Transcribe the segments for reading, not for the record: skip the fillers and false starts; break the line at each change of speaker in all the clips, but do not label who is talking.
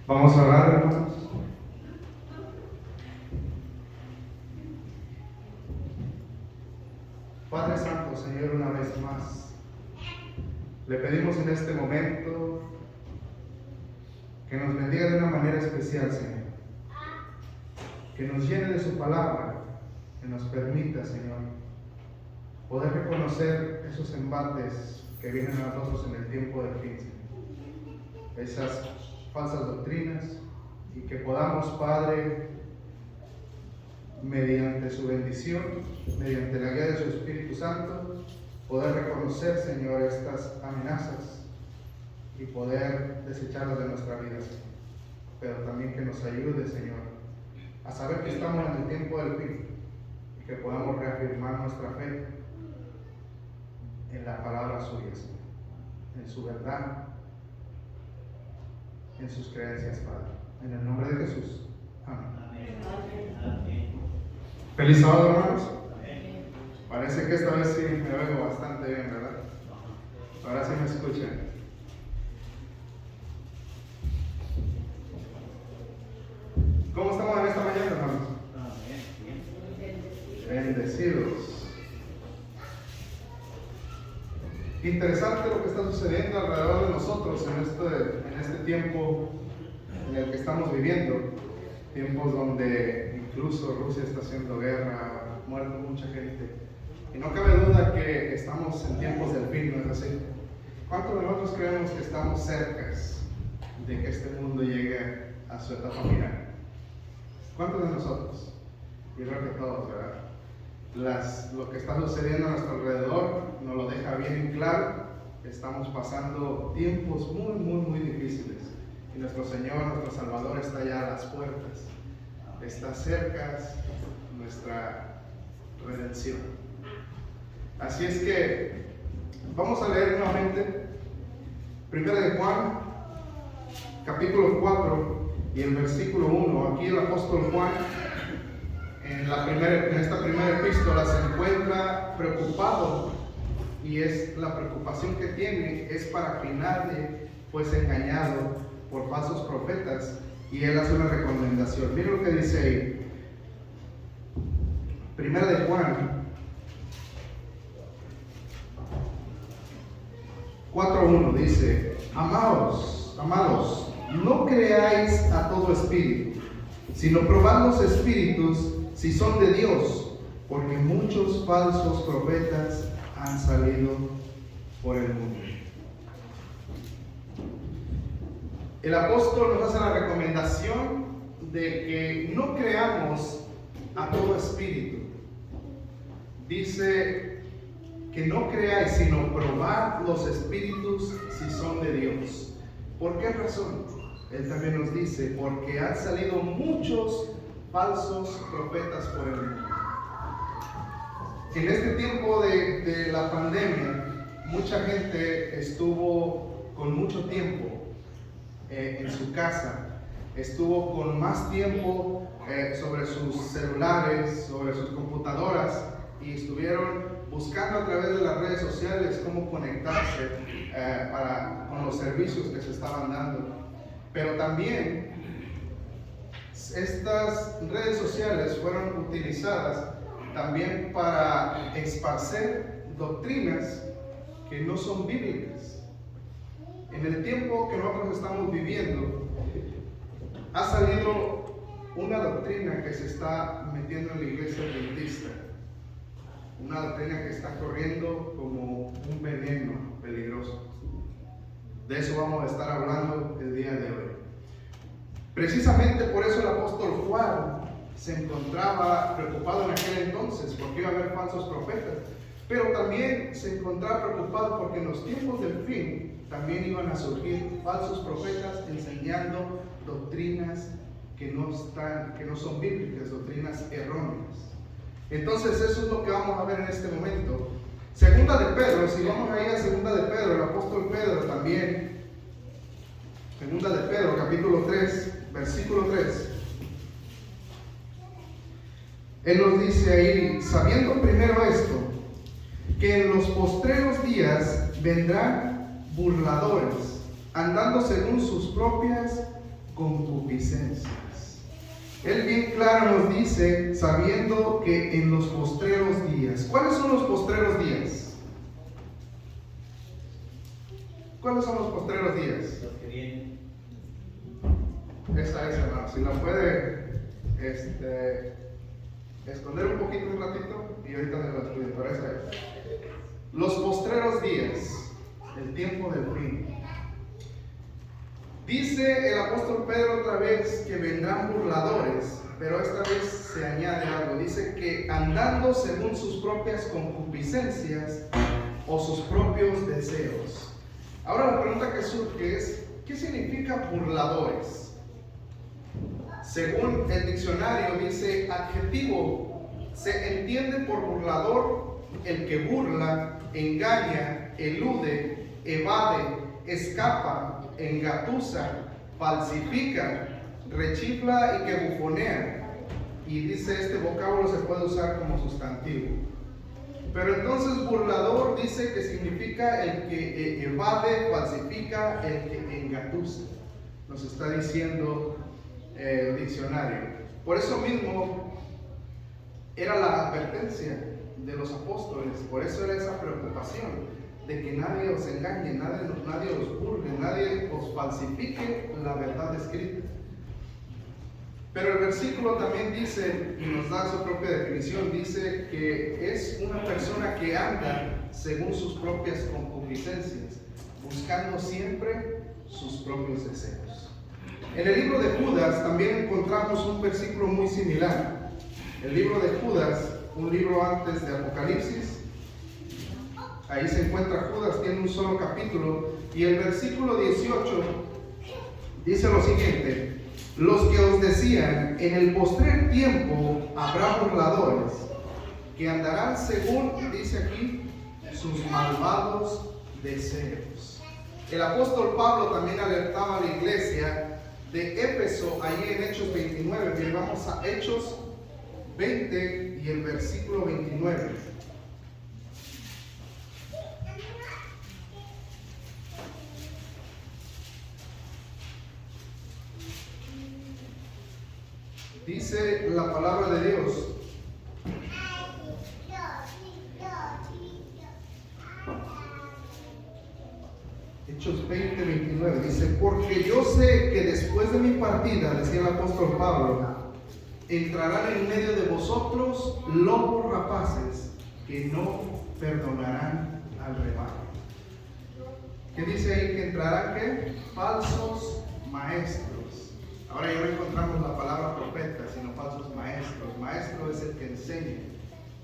Vamos a orar, hermanos. Padre Santo, Señor, una vez más, le pedimos en este momento que nos bendiga de una manera especial, Señor. Que nos llene de su palabra, que nos permita, Señor, poder reconocer esos embates que vienen a nosotros en el tiempo del fin, Señor. Esas falsas doctrinas, y que podamos, Padre, mediante su bendición, mediante la guía de su Espíritu Santo, poder reconocer, Señor, estas amenazas y poder desecharlas de nuestra vida, Señor. Pero también que nos ayude, Señor, a saber que estamos en el tiempo del fin y que podamos reafirmar nuestra fe en la palabra suya, Señor, en su verdad, en sus creencias, Padre. En el nombre de Jesús. Amén. Amén. Feliz sábado, hermanos. Amén. Parece que esta vez sí me oigo bastante bien, ¿verdad? Ahora sí me escuchan. ¿Cómo estamos en esta mañana, hermanos? Bendecidos. Interesante lo que está sucediendo alrededor de nosotros en este tiempo en el que estamos viviendo. Tiempos donde incluso Rusia está haciendo guerra, ha muerto mucha gente. Y no cabe duda que estamos en tiempos del fin, ¿no es así? ¿Cuántos de nosotros creemos que estamos cerca de que este mundo llegue a su etapa final? ¿Cuántos de nosotros? Yo creo que todos, ¿verdad? Lo que está sucediendo a nuestro alrededor nos lo deja bien claro. Estamos pasando tiempos muy difíciles. Y nuestro Señor, nuestro Salvador está ya a las puertas. Está cerca nuestra redención. Así es que vamos a leer nuevamente 1 de Juan, capítulo 4 y el versículo 1. Aquí el apóstol Juan, en esta primera epístola, se encuentra preocupado, y es la preocupación que tiene es para que nadie fuese engañado por falsos profetas, y él hace una recomendación. Miren lo que dice ahí. 1 de Juan 4:1 dice: amados, no creáis a todo espíritu, sino probad los espíritus si son de Dios, porque muchos falsos profetas han salido por el mundo. El apóstol nos hace la recomendación de que no creamos a todo espíritu. Dice que no creáis, sino probad los espíritus si son de Dios. ¿Por qué razón? Él también nos dice: porque han salido muchos falsos profetas por el mundo. En este tiempo de la pandemia, mucha gente estuvo con mucho tiempo en su casa, estuvo con más tiempo sobre sus celulares, sobre sus computadoras, y estuvieron buscando a través de las redes sociales cómo conectarse con los servicios que se estaban dando. Pero también estas redes sociales fueron utilizadas también para esparcer doctrinas que no son bíblicas. En el tiempo que nosotros estamos viviendo, ha salido una doctrina que se está metiendo en la iglesia adventista, una doctrina que está corriendo como un veneno peligroso. De eso vamos a estar hablando el día de hoy. Precisamente por eso el apóstol Juan se encontraba preocupado en aquel entonces, porque iba a haber falsos profetas, pero también se encontraba preocupado porque en los tiempos del fin también iban a surgir falsos profetas enseñando doctrinas que no son bíblicas, doctrinas erróneas. Entonces eso es lo que vamos a ver en este momento. Segunda de Pedro, si vamos ahí a Segunda de Pedro, el apóstol Pedro también, Segunda de Pedro, capítulo 3, versículo 3. Él nos dice ahí: sabiendo primero esto, que en los postreros días vendrán burladores, andando según sus propias concupiscencias. Él bien claro nos dice, sabiendo que en los postreros días. ¿Cuáles son los postreros días? ¿Cuáles son los postreros días?
Los que vienen.
Esa es, hermano. Si la puede esconder un poquito, un ratito, y ahorita se la estudio, pero esa es. Los postreros días, el tiempo del fin. Dice el apóstol Pedro otra vez que vendrán burladores, pero esta vez se añade algo. Dice que andando según sus propias concupiscencias o sus propios deseos. Ahora la pregunta que surge es, ¿qué significa burladores? Según el diccionario dice adjetivo, se entiende por burlador el que burla, engaña, elude, evade, escapa, engatusa, falsifica, rechifla y que bufonea. Y dice este vocablo se puede usar como sustantivo. Pero entonces burlador dice que significa el que evade, falsifica, el que engatusa. Nos está diciendo el diccionario. Por eso mismo era la advertencia de los apóstoles, por eso era esa preocupación de que nadie os engañe, nadie os burle, nadie os falsifique la verdad escrita. Pero el versículo también dice, y nos da su propia definición, dice que es una persona que anda según sus propias concupiscencias, buscando siempre sus propios deseos. En el libro de Judas también encontramos un versículo muy similar. El libro de Judas, un libro antes de Apocalipsis, ahí se encuentra Judas, tiene un solo capítulo, y el versículo 18 dice lo siguiente: los que os decían, en el postrer tiempo habrá burladores, que andarán según, dice aquí, sus malvados deseos. El apóstol Pablo también alertaba a la iglesia de Éfeso, ahí en Hechos 29, bien, vamos a Hechos 20 y el versículo 29. Dice la palabra de Dios: Hechos 20, 29, dice: porque yo sé que después de mi partida, decía el apóstol Pablo, entrarán en medio de vosotros lobos rapaces que no perdonarán al rebaño. ¿Qué dice ahí? Que entrarán, ¿qué? Falsos maestros. Ahora ya no encontramos la palabra profeta, sino falsos maestros. Maestro es el que enseña.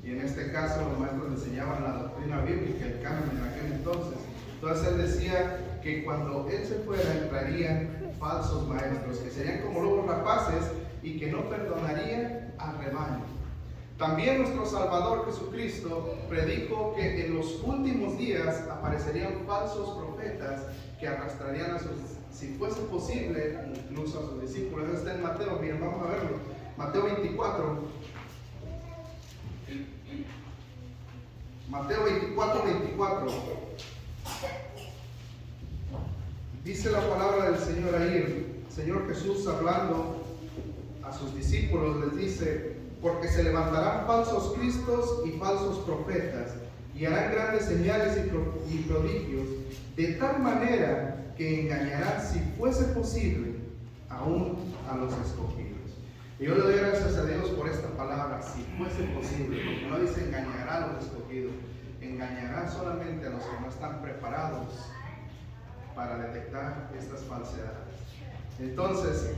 Y en este caso los maestros enseñaban la doctrina bíblica, el canon en aquel entonces. Entonces él decía que cuando él se fuera entrarían falsos maestros, que serían como lobos rapaces y que no perdonarían al rebaño. También nuestro Salvador Jesucristo predicó que en los últimos días aparecerían falsos profetas que arrastrarían a sus, si fuese posible, incluso a sus discípulos. Eso está en Mateo, miren, vamos a verlo. Mateo 24. Mateo 24, 24. Dice la palabra del Señor ahí, el Señor Jesús hablando a sus discípulos les dice: porque se levantarán falsos cristos y falsos profetas, y harán grandes señales y prodigios, de tal manera que engañarán, si fuese posible, aún a los escogidos. Y yo le doy gracias a Dios por esta palabra, si fuese posible, porque no dice engañará a los escogidos, engañará solamente a los que no están preparados para detectar estas falsedades. Entonces,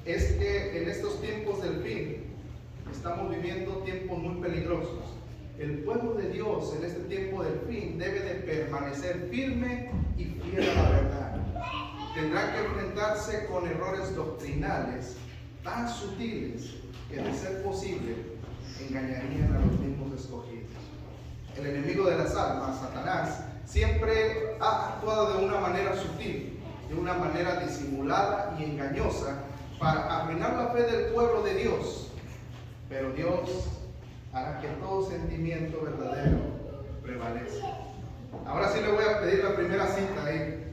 es que en estos tiempos del fin estamos viviendo tiempos muy peligrosos. El pueblo de Dios en este tiempo del fin debe de permanecer firme y fiel a la verdad. Tendrá que enfrentarse con errores doctrinales tan sutiles que, de ser posible, engañarían a los mismos escogidos. El enemigo de las almas, Satanás, siempre ha actuado de una manera sutil, de una manera disimulada y engañosa para arruinar la fe del pueblo de Dios. Pero Dios hará que todo sentimiento verdadero prevalezca. Ahora sí le voy a pedir la primera cita ahí.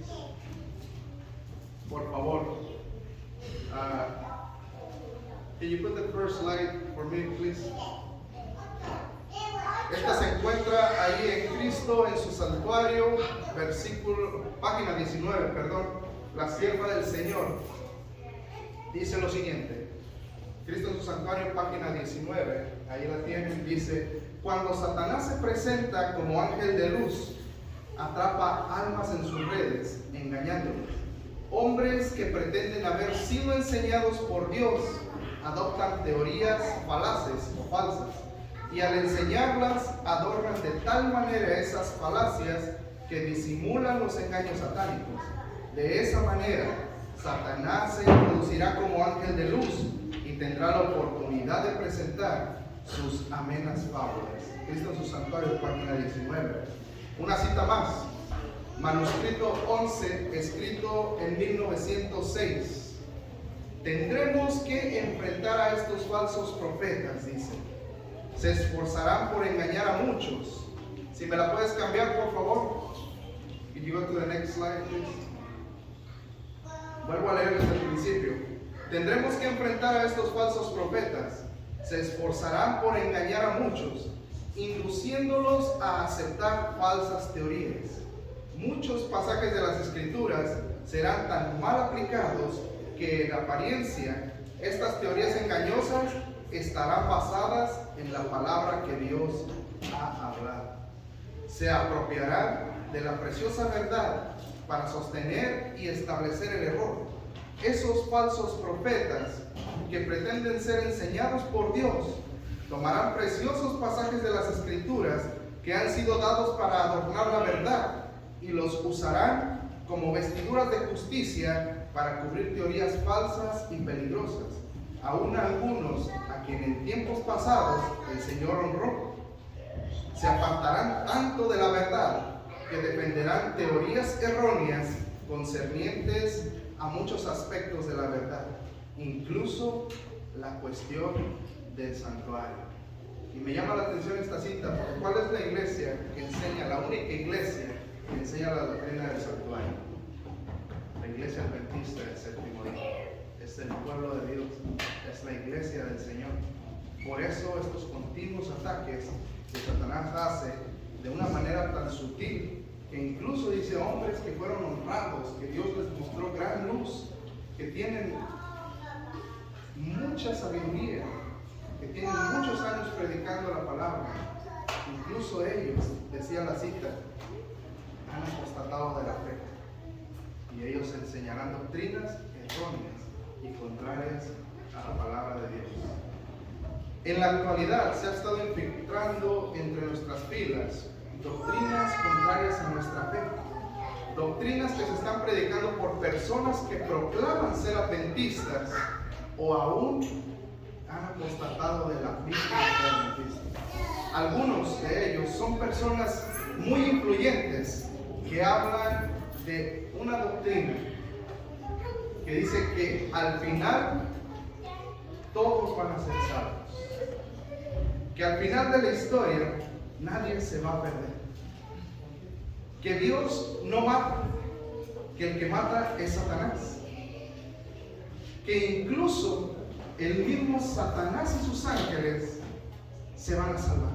Por favor. Can you put the first slide for me, please? Esta se encuentra ahí en Cristo en su santuario, página 19, perdón, la sierva del Señor. Dice lo siguiente, Cristo en su santuario, página 19, ahí la tienen, dice: cuando Satanás se presenta como ángel de luz, atrapa almas en sus redes, engañándolos. Hombres que pretenden haber sido enseñados por Dios adoptan teorías falaces o falsas, y al enseñarlas adornan de tal manera esas falacias que disimulan los engaños satánicos. De esa manera, Satanás se introducirá como ángel de luz y tendrá la oportunidad de presentar sus amenas fábulas. Cristo en su santuario, página 19. Una cita más. Manuscrito 11, escrito en 1906. Tendremos que enfrentar a estos falsos profetas, dice. Se esforzarán por engañar a muchos. Si me la puedes cambiar, por favor. Could you go to the next slide, please? Vuelvo a leer desde el principio. Tendremos que enfrentar a estos falsos profetas. Se esforzarán por engañar a muchos, induciéndolos a aceptar falsas teorías. Muchos pasajes de las Escrituras serán tan mal aplicados que en apariencia estas teorías engañosas estarán basadas en la palabra que Dios ha hablado. Se apropiarán de la preciosa verdad para sostener y establecer el error. Esos falsos profetas que pretenden ser enseñados por Dios tomarán preciosos pasajes de las Escrituras que han sido dados para adornar la verdad y los usarán como vestiduras de justicia para cubrir teorías falsas y peligrosas. Aún algunos a quienes en tiempos pasados el Señor honró se apartarán tanto de la verdad que defenderán teorías erróneas concernientes a muchos aspectos de la verdad, incluso la cuestión del santuario. Y me llama la atención esta cita, porque ¿cuál es la iglesia que enseña, la única iglesia que enseña la doctrina del santuario? La iglesia adventista del séptimo día. Es el pueblo de Dios, es la iglesia del Señor. Por eso estos continuos ataques que Satanás hace de una manera tan sutil, que incluso dice hombres que fueron honrados, que Dios les mostró gran luz, que tienen mucha sabiduría, que tienen muchos años predicando la palabra. Incluso ellos, decía la cita, han apostatado de la fe. Y ellos enseñarán doctrinas erróneas y contrarias a la palabra de Dios. En la actualidad se ha estado infiltrando entre nuestras filas doctrinas contrarias a nuestra fe. Doctrinas que se están predicando por personas que proclaman ser adventistas o aún han apostatado de la misma fe adventista. Algunos de ellos son personas muy influyentes que hablan de una doctrina que dice que al final todos van a ser salvos, que al final de la historia nadie se va a perder, que Dios no mata, que el que mata es Satanás, que incluso el mismo Satanás y sus ángeles se van a salvar.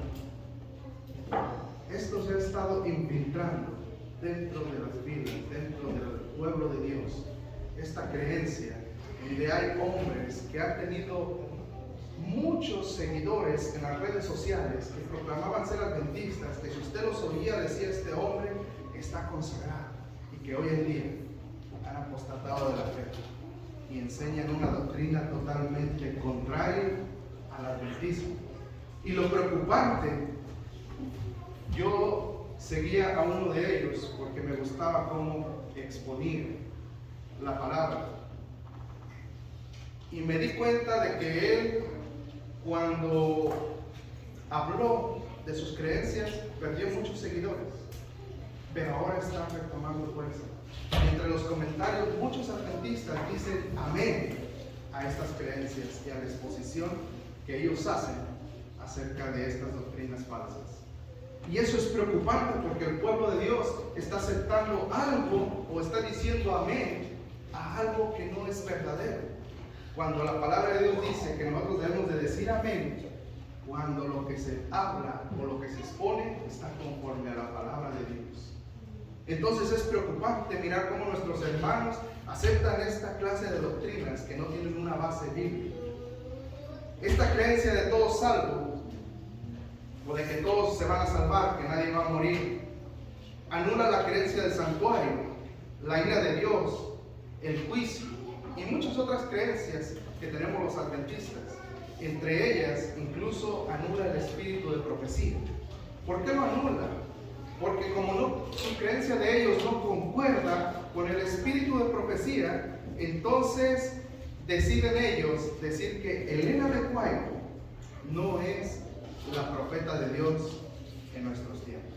Esto se ha estado infiltrando dentro de las filas, dentro del pueblo de Dios, esta creencia donde hay hombres que han tenido muchos seguidores en las redes sociales que proclamaban ser adventistas, que si usted los oía decía este hombre está consagrado, y que hoy en día han apostatado de la fe y enseñan una doctrina totalmente contraria al adventismo. Y lo preocupante, yo seguía a uno de ellos porque me gustaba cómo exponía la palabra, y me di cuenta de que él, cuando habló de sus creencias, perdió muchos seguidores, pero ahora está retomando fuerza. Entre los comentarios, muchos adventistas dicen amén a estas creencias y a la exposición que ellos hacen acerca de estas doctrinas falsas. Y eso es preocupante porque el pueblo de Dios está aceptando algo o está diciendo amén a algo que no es verdadero. cuando la palabra de Dios dice que nosotros debemos de decir amén, cuando lo que se habla o lo que se expone está conforme a la palabra de Dios. Entonces es preocupante mirar cómo nuestros hermanos aceptan esta clase de doctrinas que no tienen una base bíblica. Esta creencia de todos salvos, o de que todos se van a salvar, que nadie va a morir, anula la creencia del santuario, la ira de Dios, el juicio y muchas otras creencias que tenemos los adventistas. Entre ellas, incluso anula el espíritu de profecía. ¿Por qué lo anula? Porque como su creencia de ellos no concuerda con el espíritu de profecía, entonces deciden ellos decir que Elena de White no es la profeta de Dios en nuestros tiempos.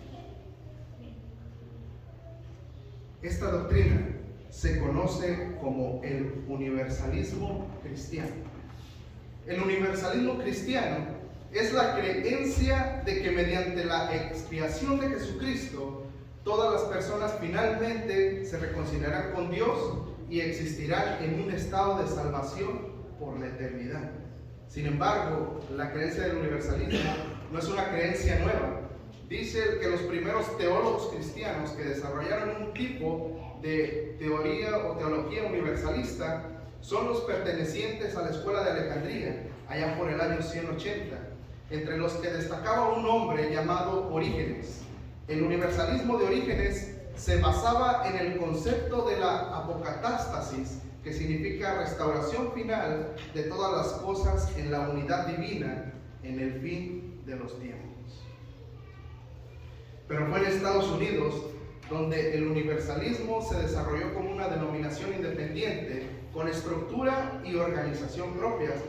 Esta doctrina se conoce como el universalismo cristiano. El universalismo cristiano es la creencia de que mediante la expiación de Jesucristo, todas las personas finalmente se reconciliarán con Dios y existirán en un estado de salvación por la eternidad. Sin embargo, la creencia del universalismo no es una creencia nueva. Dice que los primeros teólogos cristianos que desarrollaron un tipo de teoría o teología universalista son los pertenecientes a la escuela de Alejandría, allá por el año 180, entre los que destacaba un hombre llamado Orígenes. El universalismo de Orígenes se basaba en el concepto de la apocatástasis, que significa restauración final de todas las cosas en la unidad divina en el fin de los tiempos. Pero fue en Estados Unidos donde el universalismo se desarrolló como una denominación independiente con estructura y organización propias.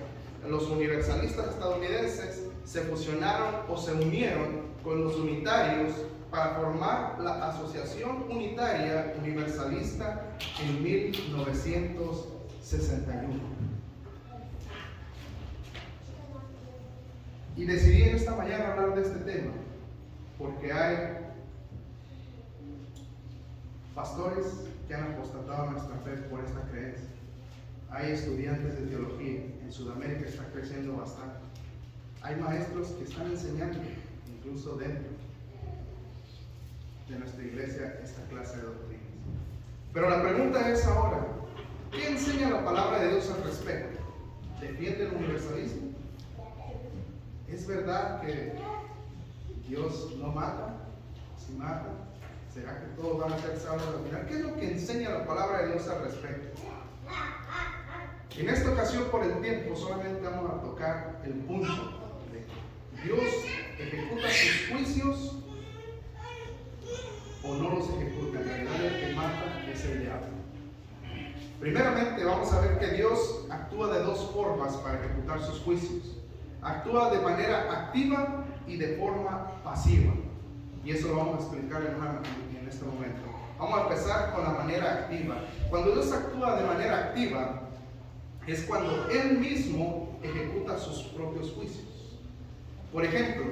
Los universalistas estadounidenses se fusionaron o se unieron con los unitarios para formar la Asociación Unitaria Universalista en 1961. Y decidí en esta mañana hablar de este tema porque hay pastores que han apostatado a nuestra fe por esta creencia. Hay estudiantes de teología, en Sudamérica está creciendo bastante. Hay maestros que están enseñando, incluso dentro de nuestra iglesia, esta clase de doctrinas. Pero la pregunta es ahora, ¿qué enseña la palabra de Dios al respecto? ¿Defiende el universalismo? ¿Es verdad que Dios no mata? Si mata, ¿será que todos van a ser salvos al final? ¿Qué es lo que enseña la palabra de Dios al respecto? En esta ocasión, por el tiempo, solamente vamos a tocar el punto de Dios ejecuta sus juicios o no los ejecuta. En realidad el que mata es el diablo. Primeramente vamos a ver que Dios actúa de dos formas para ejecutar sus juicios. Actúa de manera activa y de forma pasiva. Y eso lo vamos a explicar en este momento. Vamos a empezar con la manera activa. Cuando Dios actúa de manera activa, es cuando Él mismo ejecuta sus propios juicios. Por ejemplo,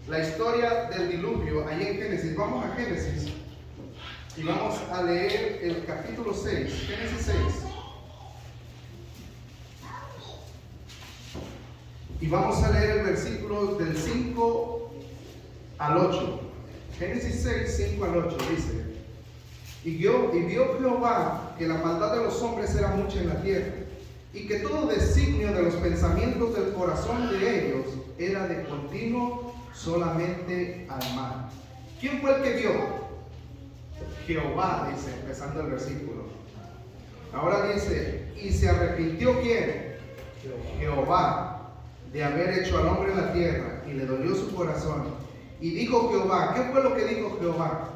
la historia del diluvio, ahí en Génesis. Vamos a Génesis y vamos a leer el capítulo 6, Génesis 6. Y vamos a leer el versículo del 5 al 8. Génesis 6, 5 al 8 dice: Y vio Jehová que la maldad de los hombres era mucha en la tierra, y que todo designio de los pensamientos del corazón de ellos era de continuo solamente al mal. ¿Quién fue el que vio? Jehová, dice, empezando el versículo. Ahora dice, ¿y se arrepintió quién? Jehová, de haber hecho al hombre en la tierra, y le dolió su corazón. Y dijo Jehová, ¿qué fue lo que dijo Jehová?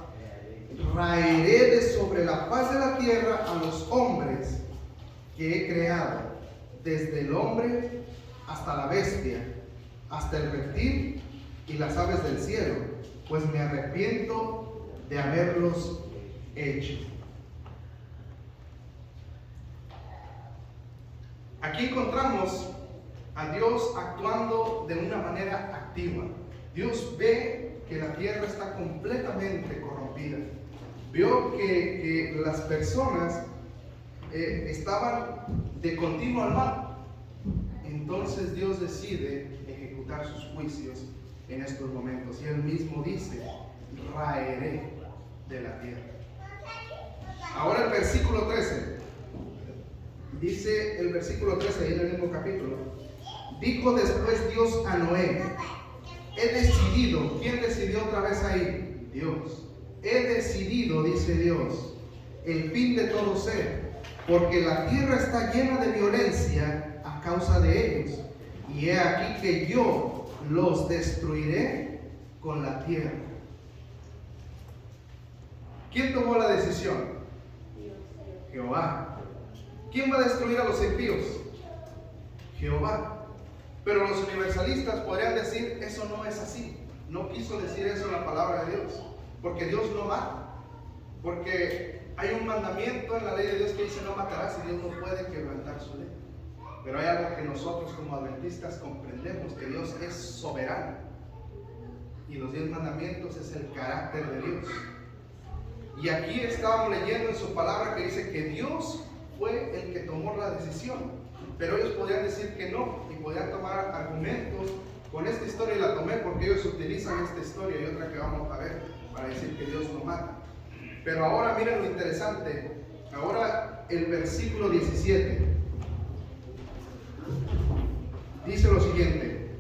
Raeré de sobre la faz de la tierra a los hombres que he creado, desde el hombre hasta la bestia, hasta el reptil y las aves del cielo, pues me arrepiento de haberlos hecho. Aquí encontramos a Dios actuando de una manera activa. Dios ve que la tierra está completamente corrompida. Vio que las personas estaban de continuo al mal. entonces Dios decide ejecutar sus juicios en estos momentos. Y Él mismo dice, raeré de la tierra. Ahora el versículo 13. Dice el versículo 13 ahí en el mismo capítulo. Dijo después Dios a Noé, he decidido. ¿Quién decidió otra vez ahí? Dios. He decidido, dice Dios, el fin de todo ser, porque la tierra está llena de violencia a causa de ellos. Y he aquí que yo los destruiré con la tierra. ¿Quién tomó la decisión? Jehová. ¿Quién va a destruir a los impíos? Jehová. Pero los universalistas podrían decir, eso no es así. No quiso decir eso en la palabra de Dios. Porque Dios no mata. Porque hay un mandamiento en la ley de Dios que dice no matarás y Dios no puede quebrantar su ley. Pero hay algo que nosotros como adventistas comprendemos, que Dios es soberano. Y los 10 mandamientos es el carácter de Dios. Y aquí estábamos leyendo en su palabra que dice que Dios fue el que tomó la decisión. Pero ellos podían decir que no, y podían tomar argumentos con esta historia, y la tomé porque ellos utilizan esta historia y otra que vamos a ver para decir que Dios no mata. Pero ahora miren lo interesante. Ahora el versículo 17 dice lo siguiente: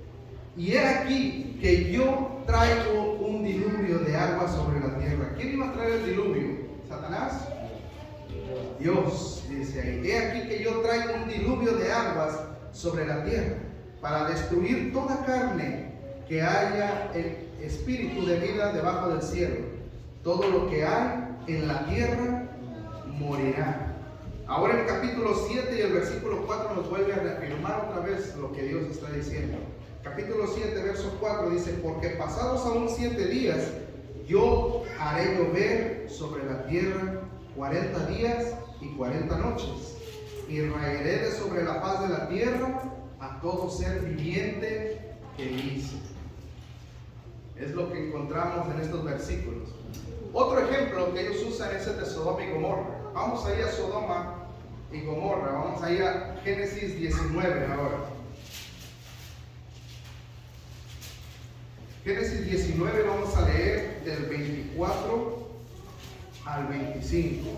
y he aquí que yo traigo un diluvio de agua sobre la tierra. ¿Quién iba a traer el diluvio? ¿Satanás? Dios, dice ahí. He aquí que yo traigo un diluvio de aguas sobre la tierra para destruir toda carne que haya el espíritu de vida debajo del cielo. Todo lo que hay en la tierra morirá. Ahora el capítulo 7 y el versículo 4 nos vuelve a reafirmar otra vez lo que Dios está diciendo. Capítulo 7, verso 4 dice: porque pasados aún 7 días, yo haré llover sobre la tierra 40 días y 40 noches, y raeré de sobre la faz de la tierra a todo ser viviente que hice. Es lo que encontramos en estos versículos. Otro ejemplo que ellos usan es el de Sodoma y Gomorra. Vamos a ir a Sodoma y Gomorra. Vamos a ir a Génesis 19 ahora. Génesis 19 vamos a leer del 24 al 25.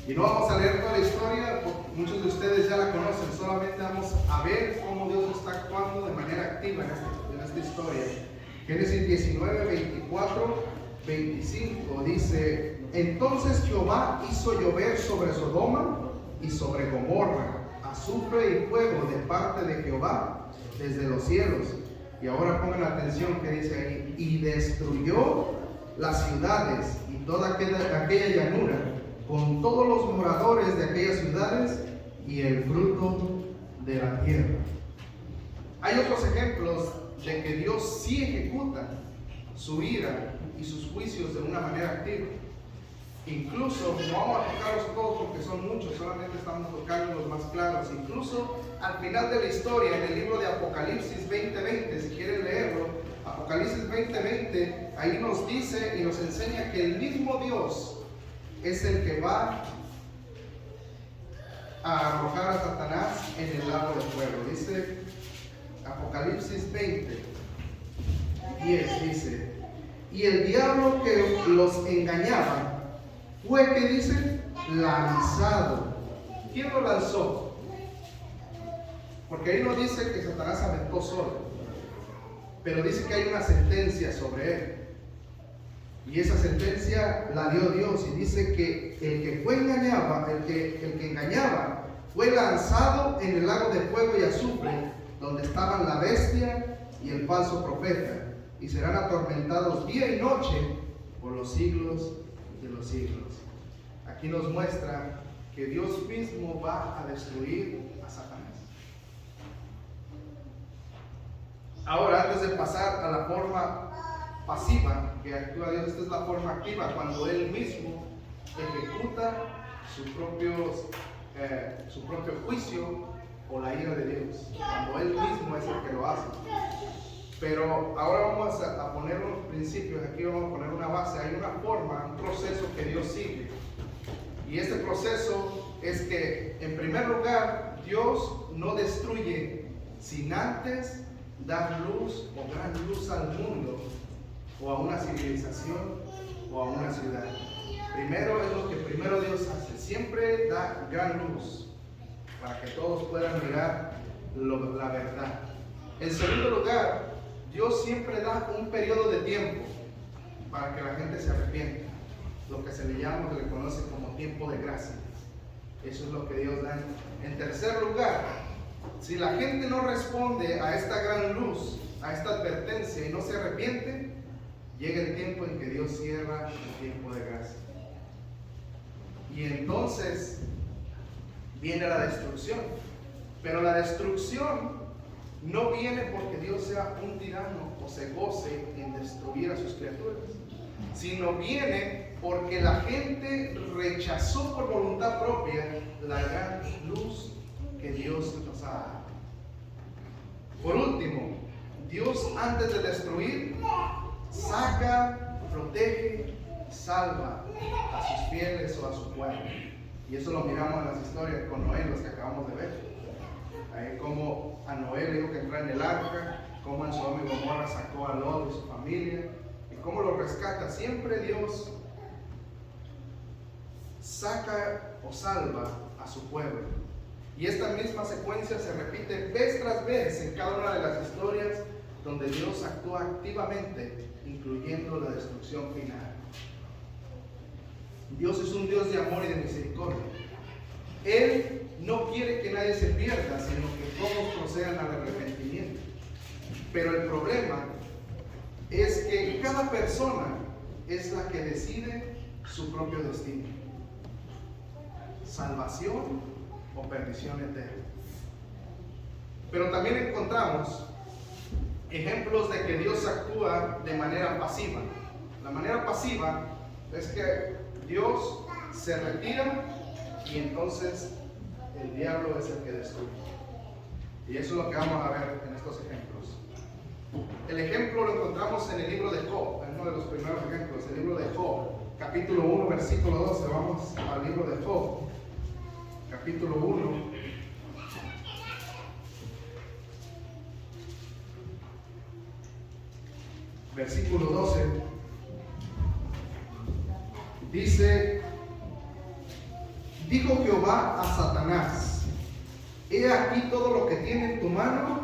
Y no vamos a leer toda la historia, porque muchos de ustedes ya la conocen. Solamente vamos a ver cómo Dios está actuando de manera activa en esta historia. Génesis 19, 24, 25 dice: entonces Jehová hizo llover sobre Sodoma y sobre Gomorra azufre y fuego de parte de Jehová desde los cielos. Y ahora pongan atención que dice ahí: y destruyó las ciudades y toda aquella llanura, con todos los moradores de aquellas ciudades y el fruto de la tierra. Hay otros ejemplos de que Dios sí ejecuta su ira y sus juicios de una manera activa. Incluso, no vamos a tocarlos todos porque son muchos, solamente estamos tocando los más claros. Incluso al final de la historia, en el libro de Apocalipsis 20:20, si quieren leerlo, Apocalipsis 20:20, ahí nos dice y nos enseña que el mismo Dios es el que va a arrojar a Satanás en el lago de fuego. Dice Apocalipsis 20:10, dice: y el diablo que los engañaba fue, ¿qué dice? Lanzado. ¿Quién lo lanzó? Porque ahí no dice que Satanás aventó solo, pero dice que hay una sentencia sobre él. Y esa sentencia la dio Dios, y dice que el que engañaba fue lanzado en el lago de fuego y azufre, donde estaban la bestia y el falso profeta, y serán atormentados día y noche por los siglos de los siglos. Aquí nos muestra que Dios mismo va a destruir a Satanás. Ahora, antes de pasar a la forma pasiva que actúa Dios, esta es la forma activa, cuando Él mismo ejecuta su propio juicio o la ira de Dios, cuando Él mismo es el que lo hace. Pero ahora vamos a poner unos principios, aquí vamos a poner una base. Hay una forma, un proceso que Dios sigue, y este proceso es que en primer lugar Dios no destruye sin antes dar luz o gran luz al mundo o a una civilización o a una ciudad. Primero es lo que primero Dios hace, siempre da gran luz para que todos puedan mirar la verdad. En segundo lugar, Dios siempre da un periodo de tiempo para que la gente se arrepienta, lo que se le llama, se le conoce como tiempo de gracia. Eso es lo que Dios da. En tercer lugar, si la gente no responde a esta gran luz, a esta advertencia y no se arrepiente, llega el tiempo en que Dios cierra el tiempo de gracia. Y entonces viene la destrucción. Pero la destrucción no viene porque Dios sea un tirano o se goce en destruir a sus criaturas, sino viene porque la gente rechazó por voluntad propia la gran luz que Dios nos ha dado. Por último, Dios antes de destruir, saca, protege, salva a sus fieles o a su pueblo. Y eso lo miramos en las historias con Noé, los que acabamos de ver. Ahí como a Noé le dijo que entrara en el arca, como en Sodoma y Gomorra sacó a Lot y su familia, y cómo lo rescata. Siempre Dios saca o salva a su pueblo. Y esta misma secuencia se repite vez tras vez en cada una de las historias donde Dios actúa activamente, incluyendo la destrucción final. Dios es un Dios de amor y de misericordia. Él no quiere que nadie se pierda, sino que todos procedan al arrepentimiento. Pero el problema es que cada persona es la que decide su propio destino: salvación o perdición eterna. Pero también encontramos ejemplos de que Dios actúa de manera pasiva. La manera pasiva es que Dios se retira y entonces el diablo es el que destruye. Y eso es lo que vamos a ver en estos ejemplos. El ejemplo lo encontramos en el libro de Job, en uno de los primeros ejemplos, el libro de Job, capítulo 1, versículo 12. Vamos al libro de Job, capítulo 1. Versículo 12. Dice: dijo Jehová a Satanás: he aquí todo lo que tiene en tu mano,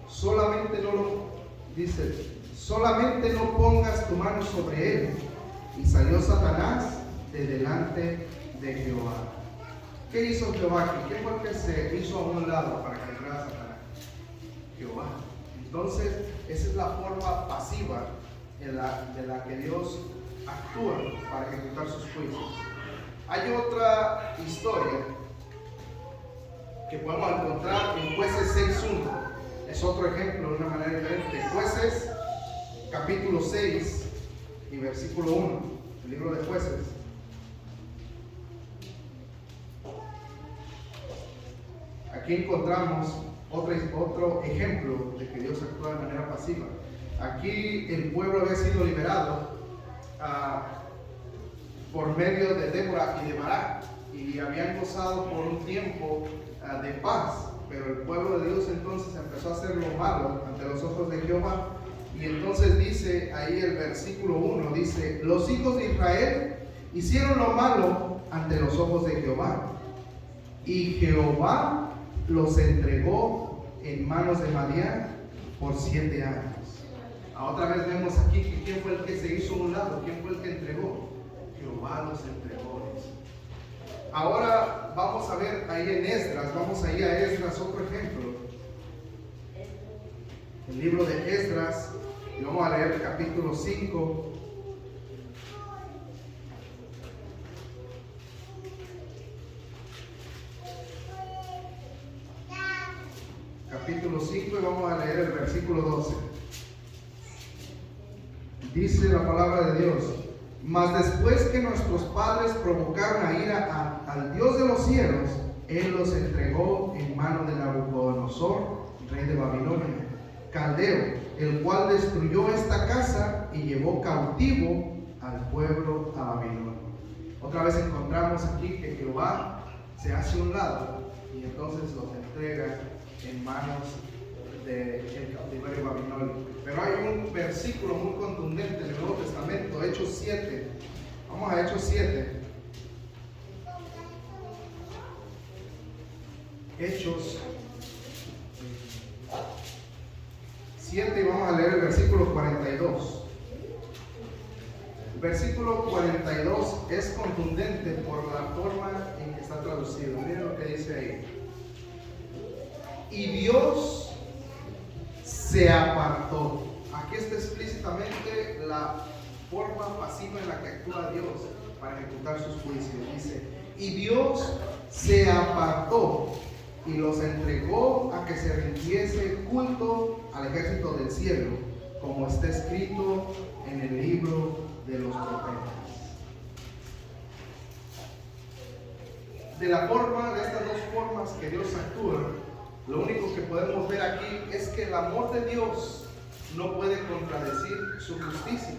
solamente no pongas tu mano sobre él. Y salió Satanás de delante de Jehová. ¿Qué hizo Jehová aquí? ¿Quién fue el que se hizo a un lado para que entrara Satanás? Jehová. Entonces, esa es la forma pasiva de la que Dios actúa para ejecutar sus juicios. Hay otra historia que podemos encontrar en Jueces 6.1. Es otro ejemplo de una manera diferente. Jueces, capítulo 6 y versículo 1. El libro de Jueces. Aquí encontramos otro ejemplo de que Dios actúa de manera pasiva. Aquí el pueblo había sido liberado por medio de Débora y de Barak, y habían gozado por un tiempo de paz, pero el pueblo de Dios entonces empezó a hacer lo malo ante los ojos de Jehová. Y entonces dice ahí el versículo 1, dice: los hijos de Israel hicieron lo malo ante los ojos de Jehová, y Jehová los entregó en manos de Madián por 7 años. Otra vez vemos aquí que quién fue el que se hizo a un lado, quién fue el que entregó. Jehová los entregó. Ahora vamos a ver ahí en Esdras, vamos ahí a Esdras, otro ejemplo. El libro de Esdras, y vamos a leer el capítulo 5. Capítulo 5 y vamos a leer el versículo 12. Dice la palabra de Dios: mas después que nuestros padres provocaron a ira al Dios de los cielos, Él los entregó en mano de Nabucodonosor, rey de Babilonia, caldeo, el cual destruyó esta casa y llevó cautivo al pueblo a Babilonia. Otra vez encontramos aquí que Jehová se hace a un lado y entonces los entrega en manos del cautiverio babilónico. Pero hay un versículo muy contundente en el Nuevo Testamento, Hechos 7. Vamos a Hechos 7. Hechos 7 y vamos a leer el versículo 42. El versículo 42 es contundente por la forma en que está traducido. Miren lo que dice ahí. Y Dios se apartó. Aquí está explícitamente la forma pasiva en la que actúa Dios para ejecutar sus juicios. Dice, y Dios se apartó y los entregó a que se rindiese culto al ejército del cielo, como está escrito en el libro de los profetas. De la forma, de estas dos formas que Dios actúa, lo único que podemos ver aquí es que el amor de Dios no puede contradecir su justicia.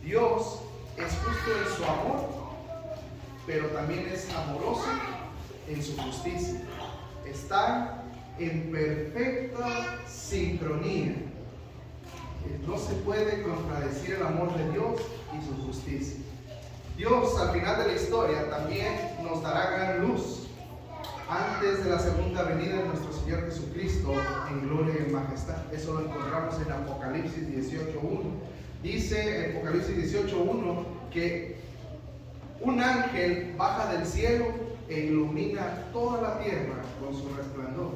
Dios es justo en su amor, pero también es amoroso en su justicia. Está en perfecta sincronía. No se puede contradecir el amor de Dios y su justicia. Dios al final de la historia también nos dará gran luz antes de la segunda venida de nuestro Señor Jesucristo en gloria y en majestad. Eso lo encontramos en Apocalipsis 18:1. Dice en Apocalipsis 18:1 que un ángel baja del cielo e ilumina toda la tierra con su resplandor,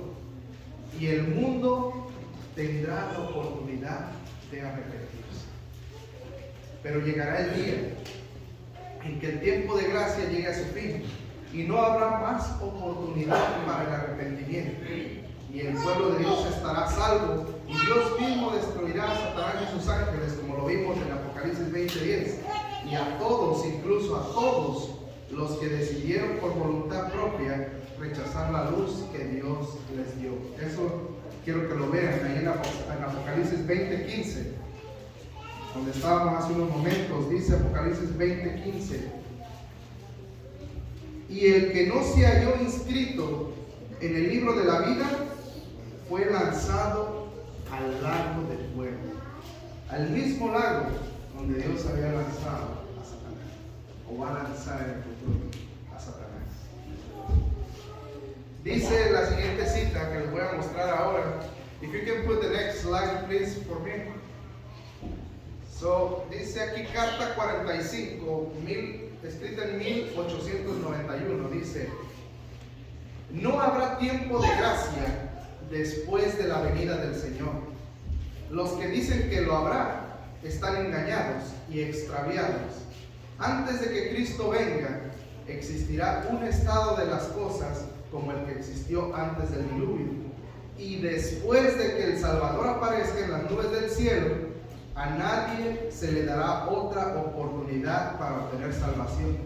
y el mundo tendrá la oportunidad de arrepentirse. Pero llegará el día en que el tiempo de gracia llegue a su fin y no habrá más oportunidad para el arrepentimiento, y el pueblo de Dios estará salvo, y Dios mismo destruirá a Satanás y sus ángeles, como lo vimos en Apocalipsis 20:10, y a todos, incluso a todos los que decidieron por voluntad propia rechazar la luz que Dios les dio. Eso quiero que lo vean ahí en Apocalipsis 20:15, donde estábamos hace unos momentos. Dice Apocalipsis 20:15: y el que no se halló inscrito en el libro de la vida fue lanzado al lago de fuego, al mismo lago donde Dios había lanzado a Satanás, o va a lanzar en el futuro a Satanás. Dice la siguiente cita que les voy a mostrar ahora. If you can put the next slide please for me. So, dice aquí carta 45, escrita en 1891, dice: no habrá tiempo de gracia después de la venida del Señor. Los que dicen que lo habrá están engañados y extraviados. Antes de que Cristo venga, existirá un estado de las cosas como el que existió antes del diluvio. Y después de que el Salvador aparezca en las nubes del cielo, a nadie se le dará otra oportunidad para obtener salvación.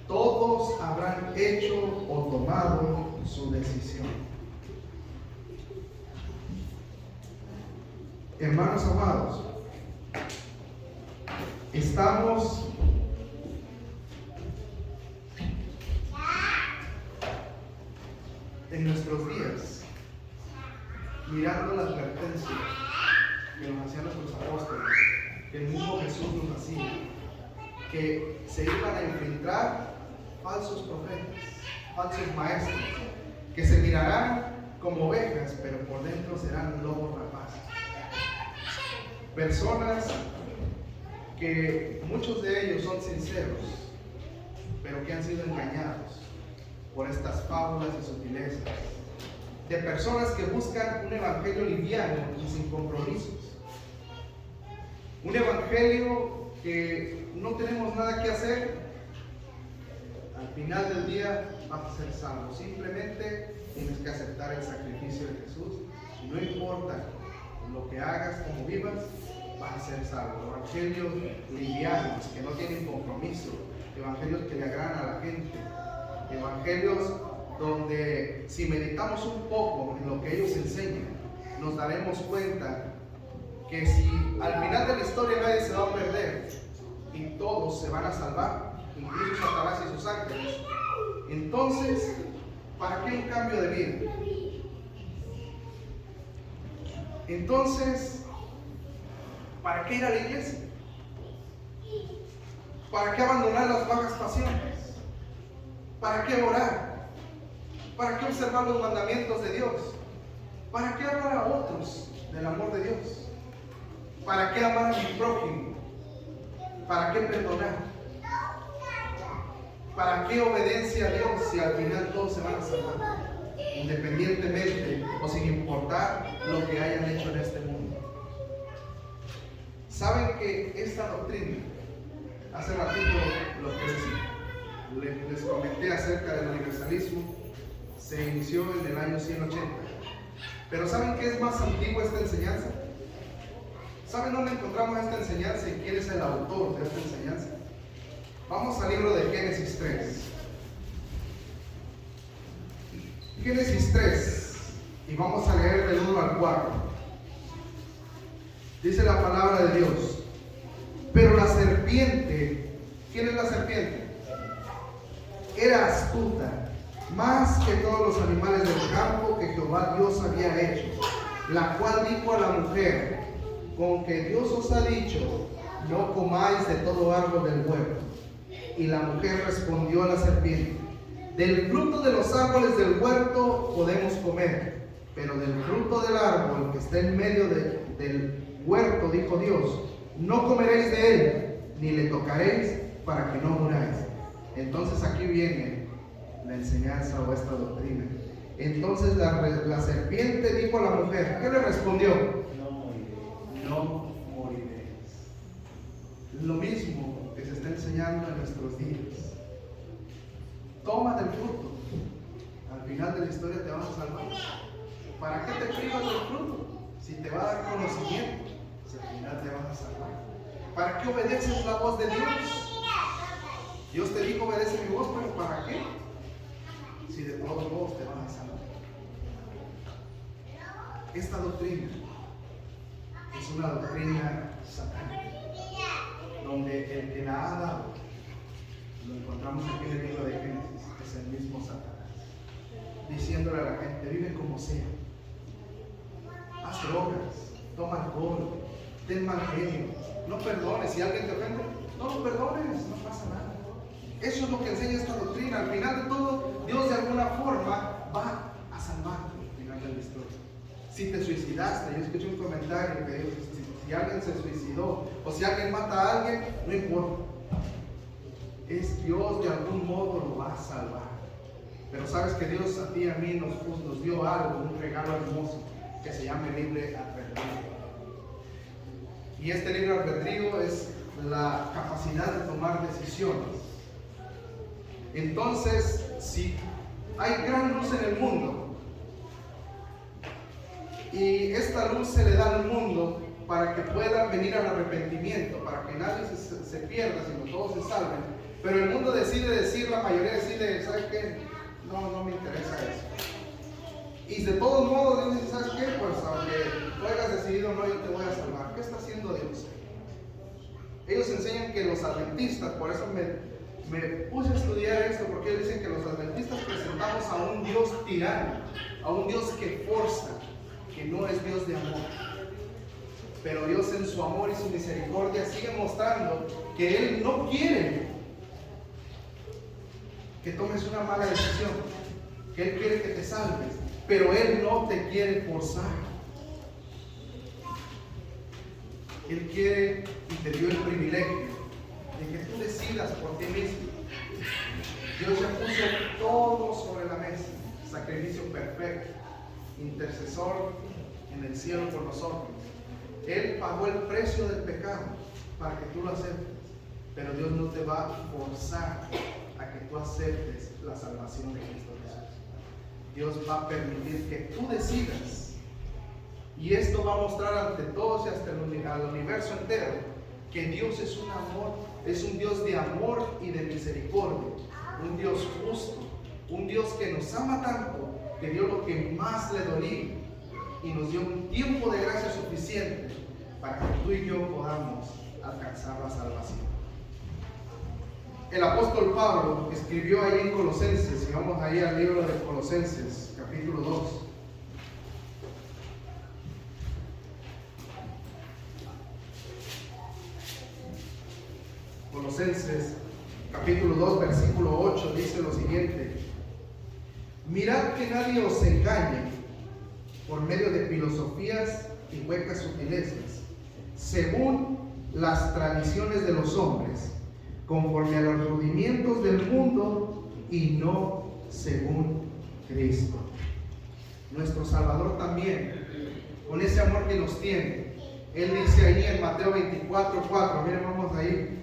Todos habrán hecho o tomado su decisión. Hermanos amados, estamos en nuestros días mirando la advertencia que nos hacían nuestros apóstoles, que el mismo Jesús nos hacía, que se iban a infiltrar falsos profetas, falsos maestros, que se mirarán como ovejas, pero por dentro serán lobos rapaces. Personas que muchos de ellos son sinceros, pero que han sido engañados por estas fábulas y sutilezas. De personas que buscan un evangelio liviano y sin compromisos. Un evangelio que no tenemos nada que hacer. Al final del día vas a ser salvo. Simplemente tienes que aceptar el sacrificio de Jesús. Y no importa lo que hagas, como vivas, vas a ser salvo. Evangelios livianos, que no tienen compromiso. Evangelios que le agradan a la gente. Evangelios donde, si meditamos un poco en lo que ellos enseñan, nos daremos cuenta que si al final de la historia nadie se va a perder y todos se van a salvar, incluso Satanás y sus ángeles, entonces ¿Para qué un cambio de vida? Entonces, ¿para qué ir a la iglesia? ¿Para qué abandonar las bajas pasiones? ¿Para qué orar? ¿Para qué observar los mandamientos de Dios? ¿Para qué hablar a otros del amor de Dios? ¿Para qué amar a mi prójimo? ¿Para qué perdonar? ¿Para qué obediencia a Dios si al final todos se van a salvar? Independientemente o sin importar lo que hayan hecho en este mundo. ¿Saben que esta doctrina, hace ratito lo que les comenté acerca del universalismo, se inició en el año 180? Pero ¿saben qué es más antigua esta enseñanza? ¿Saben dónde encontramos esta enseñanza y quién es el autor de esta enseñanza? Vamos al libro de Génesis 3. Génesis 3, y vamos a leer del 1 al 4. Dice la palabra de Dios: pero la serpiente, ¿quién es la serpiente? Era astuta, más que todos los animales del campo que Jehová Dios había hecho, la cual dijo a la mujer: con que Dios os ha dicho, no comáis de todo árbol del huerto. Y la mujer respondió a la serpiente: del fruto de los árboles del huerto podemos comer, pero del fruto del árbol que está en medio del huerto, dijo Dios, no comeréis de él, ni le tocaréis, para que no muráis. Entonces aquí viene la enseñanza o esta doctrina. Entonces la serpiente dijo a la mujer, ¿qué le respondió? No moriréis. Lo mismo que se está enseñando en nuestros días. Toma del fruto. Al final de la historia te vas a salvar. ¿Para qué te privas del fruto? Si te va a dar conocimiento, pues al final te vas a salvar. ¿Para qué obedeces la voz de Dios? Dios te dijo obedece mi voz, pero ¿para qué? Si de todos modos te van a salvar. Esta doctrina es una doctrina satánica, donde el que la ha dado, lo encontramos aquí en el libro de Génesis, es el mismo Satanás, diciéndole a la gente: vive como sea, haz drogas, toma alcohol, ten mal genio, no perdones. Si alguien te ofende, no lo perdones, no pasa nada. Eso es lo que enseña esta doctrina. Al final de todo, Dios de alguna forma va a salvarte al final de la historia. Si te suicidaste, yo escuché un comentario que dijo: si alguien se suicidó o si alguien mata a alguien, no importa. Es Dios, de algún modo lo va a salvar. Pero sabes que Dios a ti y a mí nos dio algo, un regalo hermoso, que se llama libre albedrío. Y este libre albedrío es la capacidad de tomar decisiones. Entonces, si hay gran luz en el mundo, y esta luz se le da al mundo para que puedan venir al arrepentimiento, para que nadie se pierda, sino todos se salven. Pero el mundo decide decir, la mayoría decide, ¿sabes qué? No me interesa eso. Y de todos modos Dios dice, ¿sabes qué? Pues aunque tú hayas decidido no, yo te voy a salvar. ¿Qué está haciendo Dios? Ellos enseñan que los adventistas, por eso me puse a estudiar esto, porque ellos dicen que los adventistas presentamos a un Dios tirano, a un Dios que forza, que no es Dios de amor. Pero Dios en su amor y su misericordia sigue mostrando que Él no quiere que tomes una mala decisión, que Él quiere que te salves, pero Él no te quiere forzar. Él quiere y te dio el privilegio de que tú decidas por ti mismo. Dios ya puso todo sobre la mesa, sacrificio perfecto, intercesor en el cielo por nosotros. Él pagó el precio del pecado para que tú lo aceptes, pero Dios no te va a forzar a que tú aceptes la salvación de Cristo Jesús. Dios va a permitir que tú decidas, y esto va a mostrar ante todos y hasta al universo entero que Dios es un amor, es un Dios de amor y de misericordia, un Dios justo, un Dios que nos ama tanto que dio lo que más le dolía y nos dio un tiempo de gracia suficiente para que tú y yo podamos alcanzar la salvación. el apóstol Pablo escribió ahí en Colosenses, y vamos ahí al libro de Colosenses, capítulo 2. Colosenses, capítulo 2, versículo 8, dice lo siguiente: mirad que nadie os engañe por medio de filosofías y huecas sutilezas, según las tradiciones de los hombres, conforme a los rudimientos del mundo y no según Cristo. Nuestro Salvador también, con ese amor que nos tiene, Él dice ahí en Mateo 24:4, miren, vamos ahí.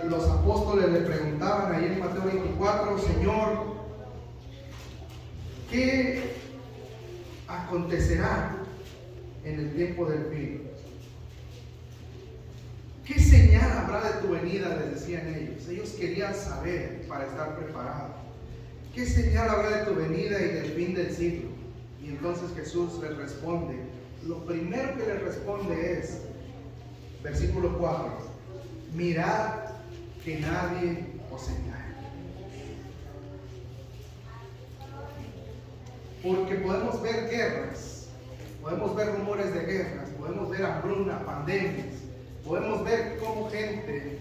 Los apóstoles le preguntaban ahí en Mateo 24, Señor, ¿qué acontecerá en el tiempo del fin? ¿Qué señal habrá de tu venida? Les decían ellos. Ellos querían saber para estar preparados. ¿Qué señal habrá de tu venida y del fin del siglo? Y entonces Jesús les responde. Lo primero que les responde es, versículo 4, mirad que nadie os engañe. Porque podemos ver guerras, podemos ver rumores de guerras, podemos ver hambruna, pandemias, podemos ver cómo gente,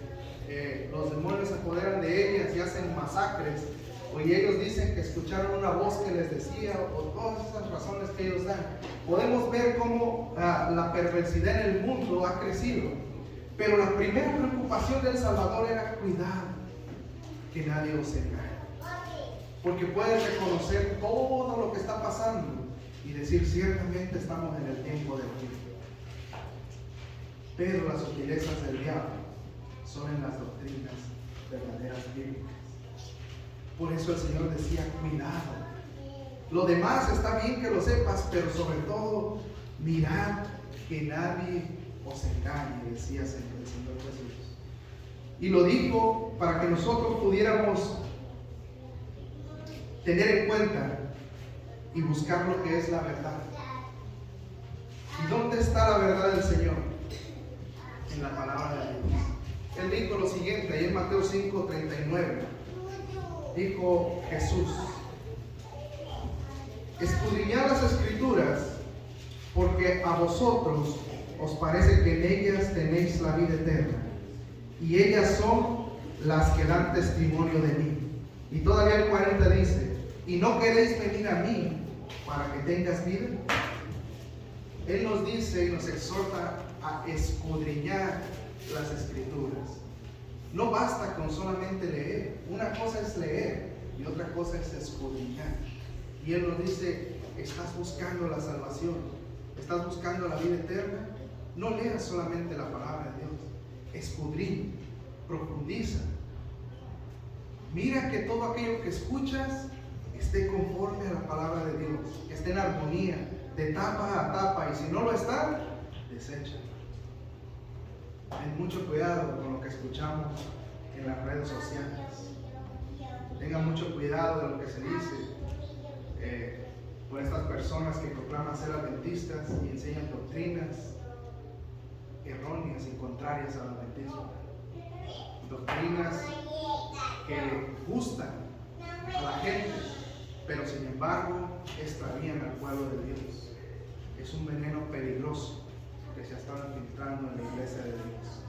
los demonios se apoderan de ellas y hacen masacres, y ellos dicen que escucharon una voz que les decía, o todas esas razones que ellos dan. Podemos ver cómo la perversidad en el mundo ha crecido, pero la primera preocupación del Salvador era cuidar que nadie os engañe, porque puedes reconocer todo lo que está pasando y decir, ciertamente estamos en el tiempo del fin. Pero las sutilezas del diablo son en las doctrinas verdaderas bíblicas. Por eso el Señor decía, cuidado. Lo demás está bien que lo sepas, pero sobre todo, mirad que nadie os engañe, decía el Señor Jesús. Y lo dijo para que nosotros pudiéramos tener en cuenta y buscar lo que es la verdad. ¿Y dónde está la verdad del Señor? En la palabra de Dios. Él dijo lo siguiente, ahí en Mateo 5:39. Dijo Jesús: escudriñad las Escrituras, porque a vosotros os parece que en ellas tenéis la vida eterna, y ellas son las que dan testimonio de mí. Y todavía el 40 dice: ¿y no queréis venir a mí para que tengas vida? Él nos dice y nos exhorta a escudriñar las Escrituras. No basta con solamente leer. Una cosa es leer y otra cosa es escudriñar. Y Él nos dice, ¿estás buscando la salvación? ¿Estás buscando la vida eterna? No leas solamente la palabra de Dios. Escudriña, profundiza. Mira que todo aquello que escuchas esté conforme a la palabra de Dios, que esté en armonía, de tapa a tapa, y si no lo está, deséchalo. Ten mucho cuidado con lo que escuchamos en las redes sociales. Tengan mucho cuidado de lo que se dice por estas personas que proclaman ser adventistas y enseñan doctrinas erróneas y contrarias al adventismo. Doctrinas que gustan a la gente, pero sin embargo extravían al pueblo de Dios. Es un veneno peligroso que se ha estado infiltrando en la iglesia de Dios.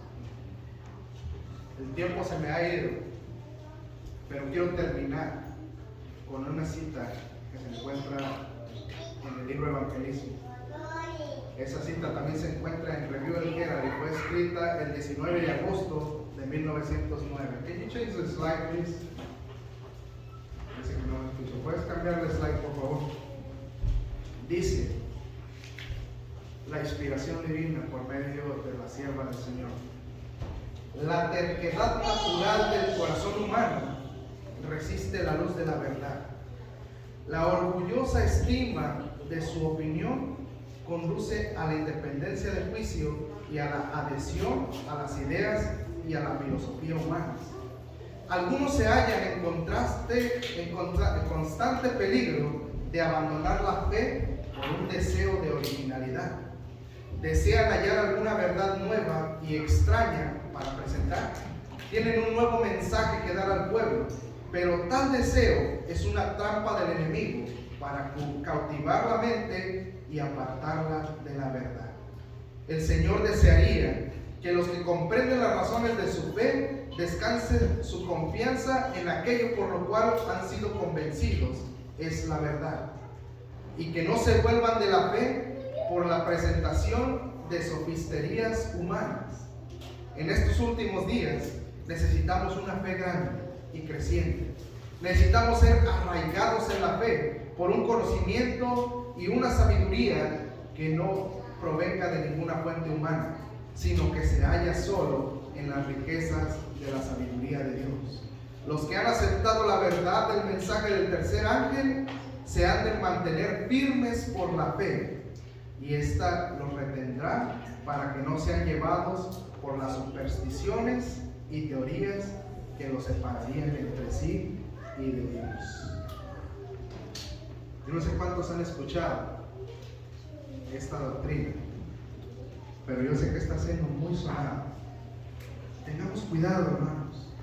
El tiempo se me ha ido, pero quiero terminar con una cita que se encuentra en el libro Evangelismo. Esa cita también se encuentra en Review del Herald y fue escrita el 19 de agosto de 1909. Can you change the slide, please? Dice que no me escucho. ¿Puedes cambiar el slide, por favor? Dice: la inspiración divina por medio de la sierva del Señor. La terquedad natural del corazón humano resiste la luz de la verdad. La orgullosa estima de su opinión conduce a la independencia del juicio y a la adhesión a las ideas y a la filosofía humanas. Algunos se hallan en constante peligro de abandonar la fe por un deseo de originalidad. Desean hallar alguna verdad nueva y extraña para presentar, tienen un nuevo mensaje que dar al pueblo, pero tal deseo es una trampa del enemigo para cautivar la mente y apartarla de la verdad. El Señor desearía que los que comprenden las razones de su fe descansen su confianza en aquello por lo cual han sido convencidos, es la verdad, y que no se vuelvan de la fe por la presentación de sofisterías humanas. En estos últimos días necesitamos una fe grande y creciente. Necesitamos ser arraigados en la fe por un conocimiento y una sabiduría que no provenga de ninguna fuente humana, sino que se halla solo en las riquezas de la sabiduría de Dios. Los que han aceptado la verdad del mensaje del tercer ángel se han de mantener firmes por la fe, y ésta los retendrá para que no sean llevados por las supersticiones y teorías que los separarían entre sí y de Dios. Yo no sé cuántos han escuchado esta doctrina, pero yo sé que está siendo muy sonada. Tengamos cuidado, hermanos,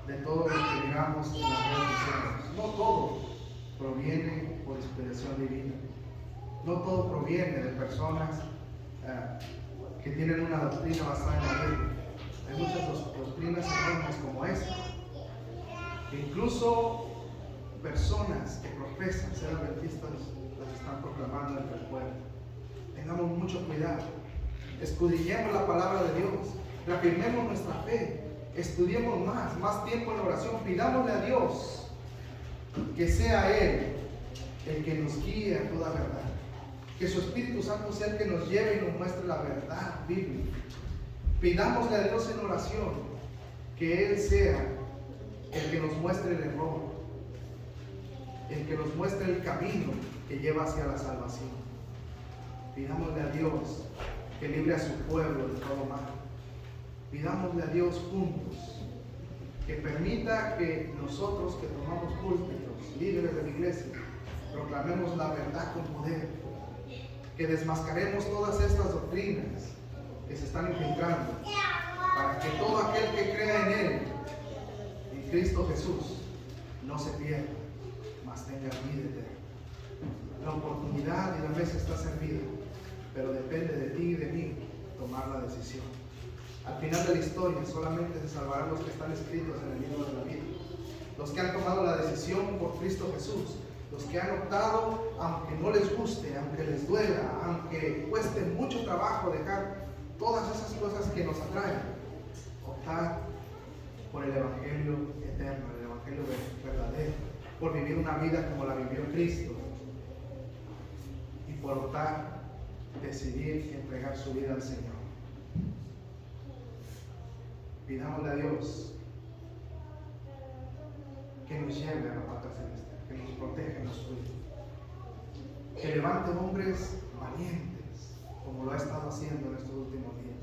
de todo lo que digamos en las redes sociales. No todo proviene por inspiración divina. No todo proviene de personas que tienen una doctrina basada en la Biblia. Hay muchas doctrinas erróneas como esta. Incluso personas que profesan ser adventistas las están proclamando entre el pueblo. Tengamos mucho cuidado. Escudriñemos la palabra de Dios. Reafirmemos nuestra fe. Estudiemos más tiempo en oración. Pidámosle a Dios que sea Él el que nos guíe a toda verdad. Que su Espíritu Santo sea el que nos lleve y nos muestre la verdad bíblica. Pidámosle a Dios en oración que Él sea el que nos muestre el error, el que nos muestre el camino que lleva hacia la salvación. Pidámosle a Dios que libre a su pueblo de todo mal. Pidámosle a Dios juntos que permita que nosotros que tomamos púlpitos, líderes de la iglesia, proclamemos la verdad con poder, que desmascaremos todas estas doctrinas que se están infiltrando, para que todo aquel que crea en Él, en Cristo Jesús, no se pierda, mas tenga vida eterna. La oportunidad y la mesa está servida, pero depende de ti y de mí tomar la decisión. Al final de la historia solamente se salvarán los que están escritos en el libro de la vida, los que han tomado la decisión por Cristo Jesús, los que han optado, aunque no les guste, aunque les duela, aunque cueste mucho trabajo dejar todas esas cosas que nos atraen, optar por el Evangelio eterno, el Evangelio verdadero, por vivir una vida como la vivió Cristo, y por optar, decidir entregar su vida al Señor. Pidámosle a Dios que nos lleve a la patria celestial, que nos proteja y nos cuide, que levante hombres valientes, como lo ha estado haciendo en estos últimos días,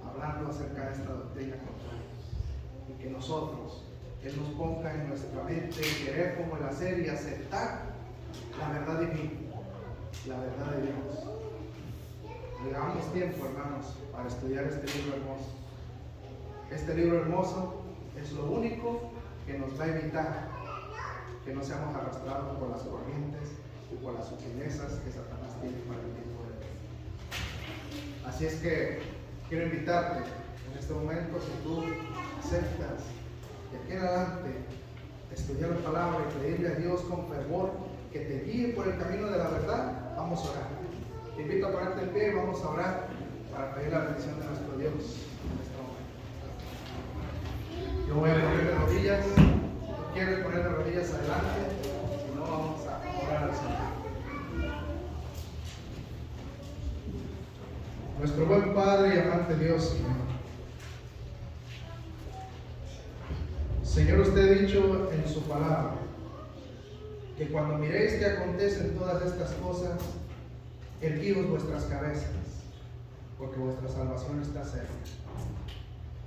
hablando acerca de esta doctrina contraria, y que nosotros, Él nos ponga en nuestra mente el querer como el hacer y aceptar la verdad divina, la verdad de Dios. Hagamos tiempo, hermanos, para estudiar este libro hermoso. Este libro hermoso es lo único que nos va a evitar que no seamos arrastrados por las corrientes y por las sutilezas que Satanás tiene para el tiempo de hoy. Así es que quiero invitarte en este momento, si tú aceptas de aquí en adelante estudiar la palabra y pedirle a Dios con fervor que te guíe por el camino de la verdad, vamos a orar. Te invito a ponerte en pie y vamos a orar para pedir la bendición de nuestro Dios en este momento. Yo voy a poner de rodillas. Si tú quieres poner de rodillas adelante, si no, vamos a orar al Señor. Nuestro buen Padre y amante Dios, Señor, usted ha dicho en su palabra que cuando miréis que acontecen todas estas cosas, erguíos vuestras cabezas, porque vuestra salvación está cerca.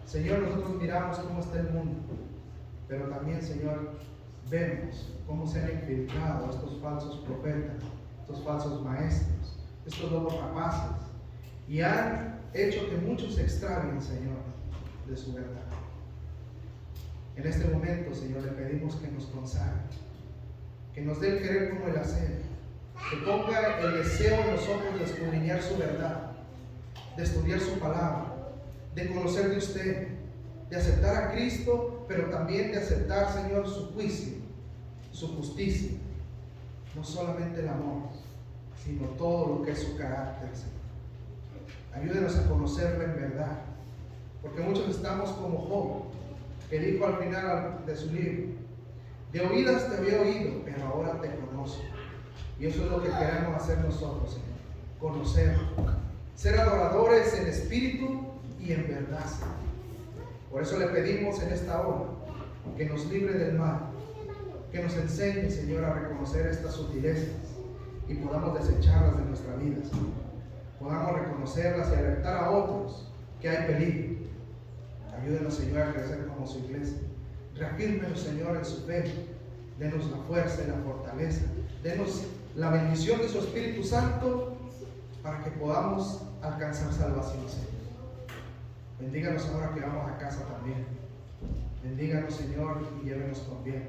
Señor, nosotros miramos cómo está el mundo, pero también, Señor, vemos cómo se han infiltrado estos falsos profetas, estos falsos maestros, estos lobos rapaces, y han hecho que muchos se extravien, Señor, de su verdad. En este momento, Señor, le pedimos que nos consagre, que nos dé el querer como el hacer, que ponga el deseo en nosotros de escudriñar su verdad, de estudiar su palabra, de conocer de usted, de aceptar a Cristo, pero también de aceptar, Señor, su juicio, su justicia, no solamente el amor, sino todo lo que es su carácter, Señor. Ayúdenos a conocerlo en verdad, porque muchos estamos como Job, que dijo al final de su libro: de oídas te había oído, pero ahora te conozco. Y eso es lo que queremos hacer nosotros, Señor, conocerlo, ser adoradores en espíritu y en verdad, Señor. Por eso le pedimos en esta hora que nos libre del mal, que nos enseñe, Señor, a reconocer estas sutilezas y podamos desecharlas de nuestra vida, Señor. Podamos reconocerlas y alertar a otros que hay peligro. Ayúdenos, Señor, a crecer como su iglesia. Reafírmenos, Señor, en su fe. Denos la fuerza y la fortaleza. Denos la bendición de su Espíritu Santo para que podamos alcanzar salvación, Señor. Bendíganos ahora que vamos a casa también. Bendíganos, Señor, y llévenos con bien.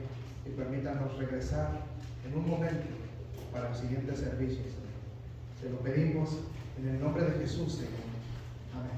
Y permítanos regresar en un momento para el siguiente servicio, Señor. Se lo pedimos en el nombre de Jesús, Señor. Amén.